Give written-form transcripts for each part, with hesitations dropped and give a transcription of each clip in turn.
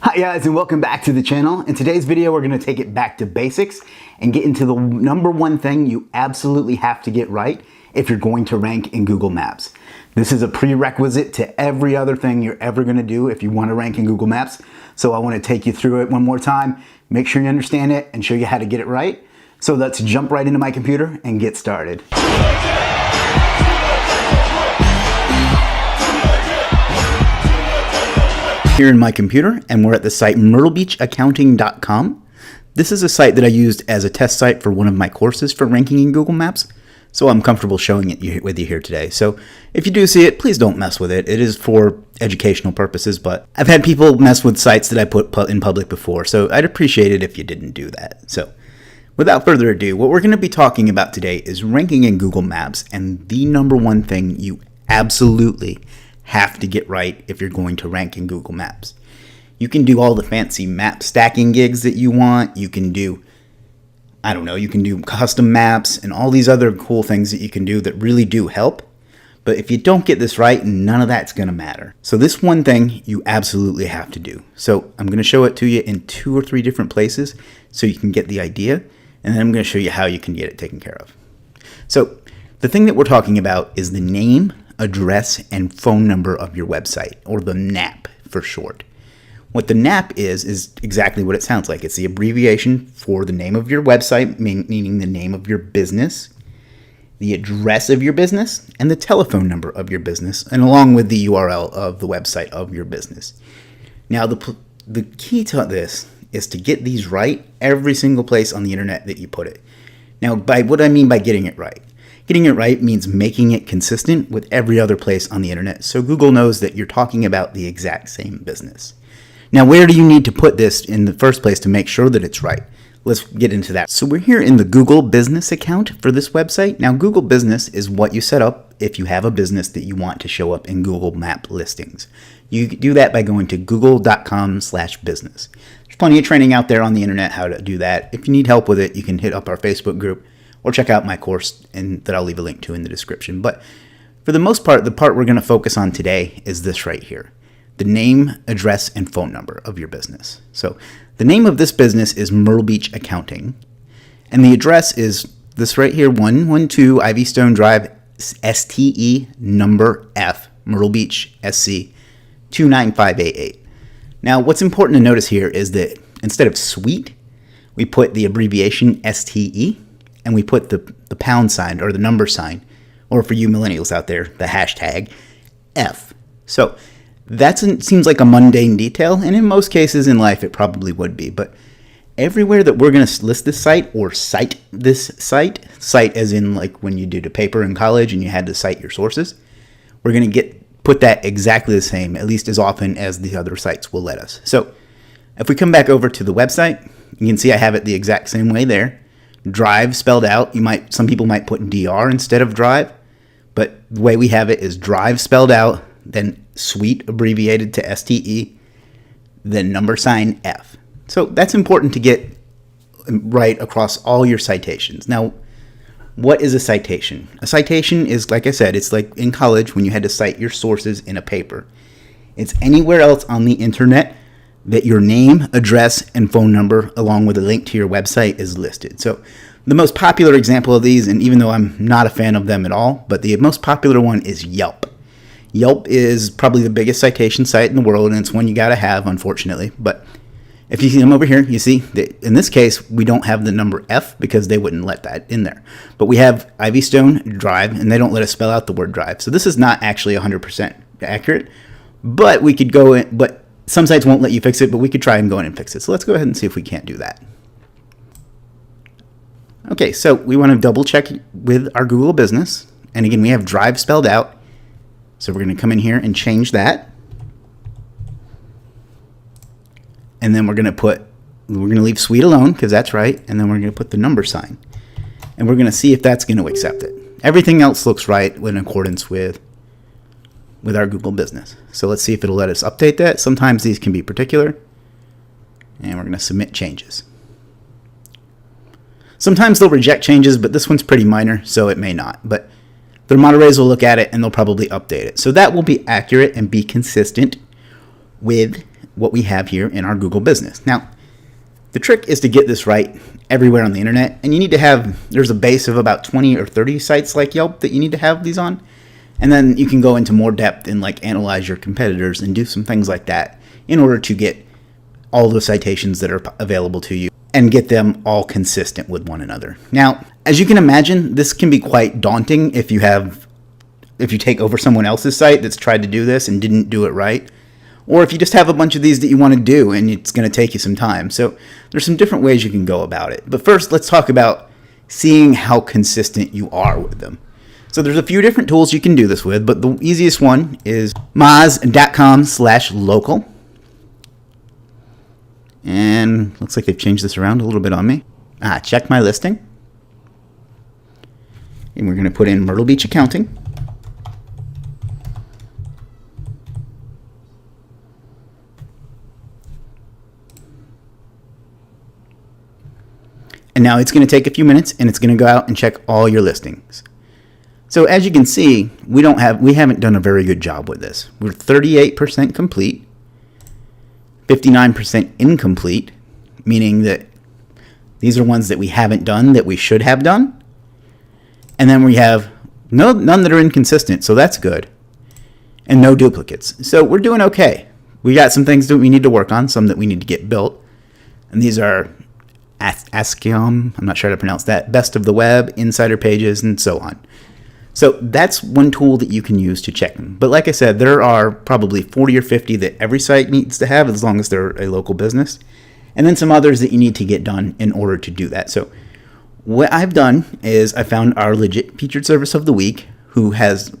Hi guys, and welcome back to the channel. In today's video, we're going to take it back to basics and get into the number one thing you absolutely have to get right if you're going to rank in Google Maps. This is a prerequisite to every other thing you're ever going to do if you want to rank in Google Maps. So I want to take you through it one more time, make sure you understand it, and show you how to get it right. So let's jump right into my computer and get started. Here in my computer, and we're at the site myrtlebeachaccounting.com. This is a site that I used as a test site for one of my courses for ranking in Google Maps, so I'm comfortable showing it with you here today. So if you do see it, please don't mess with it. It is for educational purposes, but I've had people mess with sites that I put in public before, so I'd appreciate it if you didn't do that. So without further ado, what we're going to be talking about today is ranking in Google Maps, and the number one thing you absolutely have to get right if you're going to rank in Google Maps. You can do all the fancy map stacking gigs that you want. You can do, you can do custom maps and all these other cool things that you can do that really do help. But if you don't get this right, none of that's going to matter. So this one thing you absolutely have to do. So I'm going to show it to you in 2 or 3 different places so you can get the idea. And then I'm going to show you how you can get it taken care of. So the thing that we're talking about is the name, address, and phone number of your website, or the NAP for short. What the NAP is exactly what it sounds like. It's the abbreviation for the name of your website, meaning the name of your business, the address of your business, and the telephone number of your business, and along with the URL of the website of your business. Now, the key to this is to get these right every single place on the internet that you put it. Now, by what I mean by getting it right. Getting it right means making it consistent with every other place on the internet, so Google knows that you're talking about the exact same business. Now, where do you need to put this in the first place to make sure that it's right? Let's get into that. So we're here in the Google Business account for this website. Now, Google Business is what you set up if you have a business that you want to show up in Google Map listings. You do that by going to google.com/business. There's plenty of training out there on the internet how to do that. If you need help with it, you can hit up our Facebook group or check out my course that I'll leave a link to in the description. But for the most part, the part we're going to focus on today is this right here. The name, address, and phone number of your business. So the name of this business is Myrtle Beach Accounting. And the address is this right here, 112 Ivy Stone Drive, STE number F, Myrtle Beach, SC, 29588. Now, what's important to notice here is that instead of suite, we put the abbreviation STE, and we put the pound sign or the number sign, or for you millennials out there, the hashtag F. So that seems like a mundane detail, and in most cases in life it probably would be, but everywhere that we're going to list this site or cite this site as in like when you did a paper in college and you had to cite your sources, we're going to put that exactly the same, at least as often as the other sites will let us. So if we come back over to the website, you can see I have it the exact same way there. Drive spelled out. Some people might put DR instead of drive, but the way we have it is drive spelled out, then suite abbreviated to STE, then number sign F. So that's important to get right across all your citations. Now, what is a citation? A citation is, like I said, it's like in college when you had to cite your sources in a paper. It's anywhere else on the internet that your name, address, and phone number, along with a link to your website, is listed. So the most popular example of these, and even though I'm not a fan of them at all, but the most popular one is Yelp. Yelp is probably the biggest citation site in the world, and it's one you got to have, unfortunately. But if you come over here, you see that in this case, we don't have the number F because they wouldn't let that in there. But we have Ivy Stone Drive, and they don't let us spell out the word drive. So this is not actually 100% accurate, but we could go in, but some sites won't let you fix it, but we could try and go in and fix it. So let's go ahead and see if we can't do that. Okay, so we want to double check with our Google Business. And again, we have drive spelled out. So we're going to come in here and change that. And then we're going to leave suite alone because that's right. And then we're going to put the number sign. And we're going to see if that's going to accept it. Everything else looks right in accordance with our Google Business. So let's see if it'll let us update that. Sometimes these can be particular. And we're going to submit changes. Sometimes they'll reject changes, but this one's pretty minor, so it may not. But the moderators will look at it and they'll probably update it. So that will be accurate and be consistent with what we have here in our Google business. Now, the trick is to get this right everywhere on the internet, and you need to have, there's a base of about 20 or 30 sites like Yelp that you need to have these on, and then you can go into more depth and like analyze your competitors and do some things like that in order to get all the citations that are available to you and get them all consistent with one another. Now, as you can imagine, this can be quite daunting if you take over someone else's site that's tried to do this and didn't do it right, or if you just have a bunch of these that you want to do and it's going to take you some time. So there's some different ways you can go about it. But first, let's talk about seeing how consistent you are with them. So there's a few different tools you can do this with, but the easiest one is moz.com/local. And looks like they've changed this around a little bit on me. Check my listing. And we're going to put in Myrtle Beach Accounting. And now it's going to take a few minutes, and it's going to go out and check all your listings. So as you can see, we haven't done a very good job with this. We're 38% complete, 59% incomplete, meaning that these are ones that we haven't done that we should have done. And then we have none that are inconsistent, so that's good. And no duplicates. So we're doing okay. We got some things that we need to work on, some that we need to get built. And these are Asciom, I'm not sure how to pronounce that, Best of the Web, Insider Pages, and so on. So that's one tool that you can use to check them. But like I said, there are probably 40 or 50 that every site needs to have as long as they're a local business. And then some others that you need to get done in order to do that. So what I've done is I found our legit featured service of the week, who has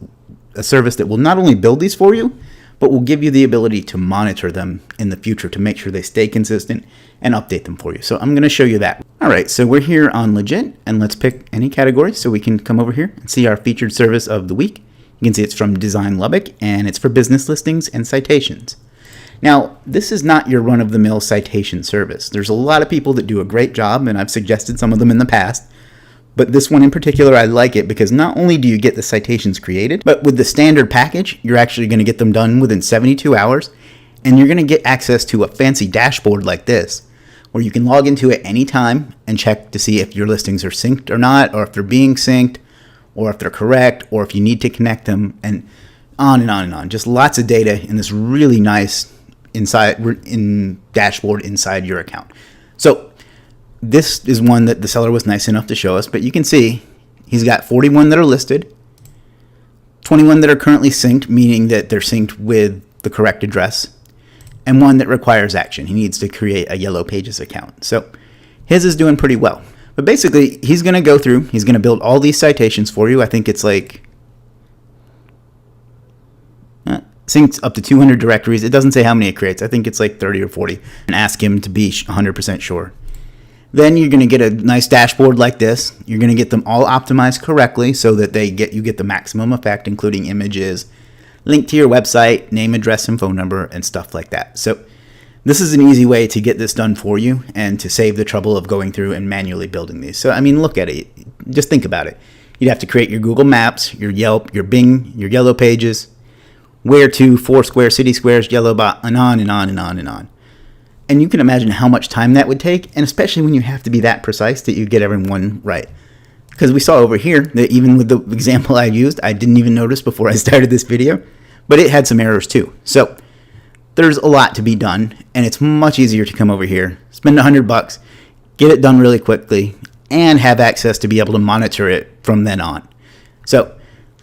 a service that will not only build these for you, but will give you the ability to monitor them in the future to make sure they stay consistent and update them for you. So I'm going to show you that. All right, so we're here on Legit, and let's pick any category so we can come over here and see our featured service of the week. You can see it's from Design Lubbock, and it's for business listings and citations. Now, this is not your run-of-the-mill citation service. There's a lot of people that do a great job, and I've suggested some of them in the past. But this one in particular, I like it because not only do you get the citations created, but with the standard package, you're actually going to get them done within 72 hours, and you're going to get access to a fancy dashboard like this, where you can log into it anytime and check to see if your listings are synced or not, or if they're being synced, or if they're correct, or if you need to connect them, and on and on and on. Just lots of data in this really nice dashboard inside your account. So this is one that the seller was nice enough to show us, but you can see he's got 41 that are listed, 21 that are currently synced, meaning that they're synced with the correct address, and one that requires action. He needs to create a Yellow Pages account. So his is doing pretty well. But basically, he's going to go through, he's going to build all these citations for you. I think it's like synced up to 200 directories. It doesn't say how many it creates. I think it's like 30 or 40. And ask him to be 100% sure. Then you're going to get a nice dashboard like this. You're going to get them all optimized correctly so that you get the maximum effect, including images, link to your website, name, address, and phone number, and stuff like that. So this is an easy way to get this done for you and to save the trouble of going through and manually building these. So, I mean, look at it. Just think about it. You'd have to create your Google Maps, your Yelp, your Bing, your Yellow Pages, Where to, Foursquare, City Squares, Yellowbot, and on and on and on and on. And you can imagine how much time that would take, and especially when you have to be that precise that you get everyone right. Because we saw over here that even with the example I used, I didn't even notice before I started this video, but it had some errors too. So there's a lot to be done, and it's much easier to come over here, spend $100, get it done really quickly, and have access to be able to monitor it from then on. So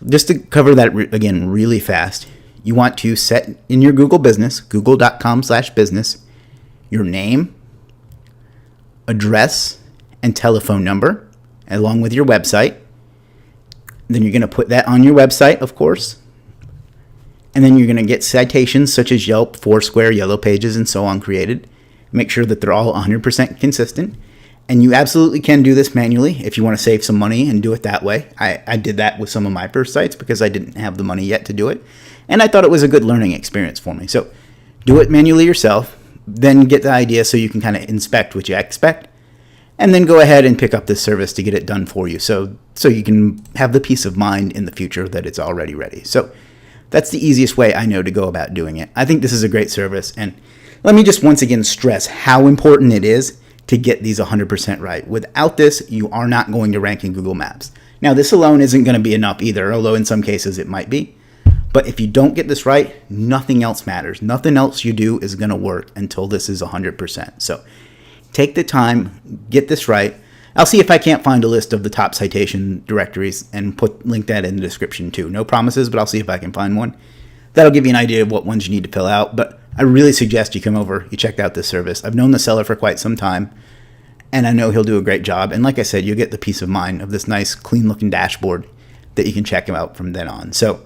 just to cover that again really fast, you want to set in your Google business, google.com/business, your name, address, and telephone number, along with your website. Then you're going to put that on your website, of course. And then you're going to get citations such as Yelp, Foursquare, Yellow Pages, and so on created. Make sure that they're all 100% consistent. And you absolutely can do this manually if you want to save some money and do it that way. I did that with some of my first sites because I didn't have the money yet to do it. And I thought it was a good learning experience for me. So do it manually yourself. Then get the idea so you can kind of inspect what you expect, and then go ahead and pick up this service to get it done for you so you can have the peace of mind in the future that it's already ready. So that's the easiest way I know to go about doing it. I think this is a great service, and Let me just once again stress how important it is to get these 100% right. Without this, you are not going to rank in Google Maps. Now, this alone isn't going to be enough either, although in some cases it might be. But if you don't get this right, nothing else matters. Nothing else you do is going to work until this is 100%. So take the time, get this right. I'll see if I can't find a list of the top citation directories and link that in the description too. No promises, but I'll see if I can find one. That'll give you an idea of what ones you need to fill out. But I really suggest you come over, you check out this service. I've known the seller for quite some time, and I know he'll do a great job. And like I said, you'll get the peace of mind of this nice, clean-looking dashboard that you can check him out from then on. So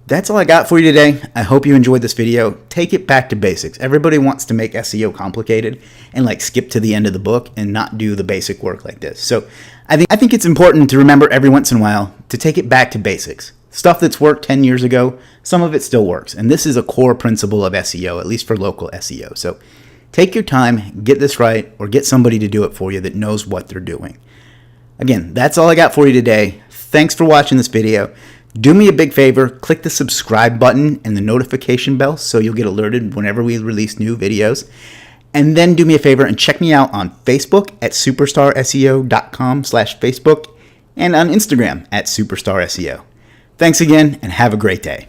that's all I got for you today. I hope you enjoyed this video. Take it back to basics. Everybody wants to make SEO complicated and like skip to the end of the book and not do the basic work like this. So I think it's important to remember every once in a while to take it back to basics. Stuff that's worked 10 years ago, some of it still works. And this is a core principle of SEO, at least for local SEO. So take your time, get this right, or get somebody to do it for you that knows what they're doing. Again, that's all I got for you today. Thanks for watching this video. Do me a big favor, click the subscribe button and the notification bell so you'll get alerted whenever we release new videos. And then do me a favor and check me out on Facebook at superstarseo.com/Facebook and on Instagram at superstarseo. Thanks again and have a great day.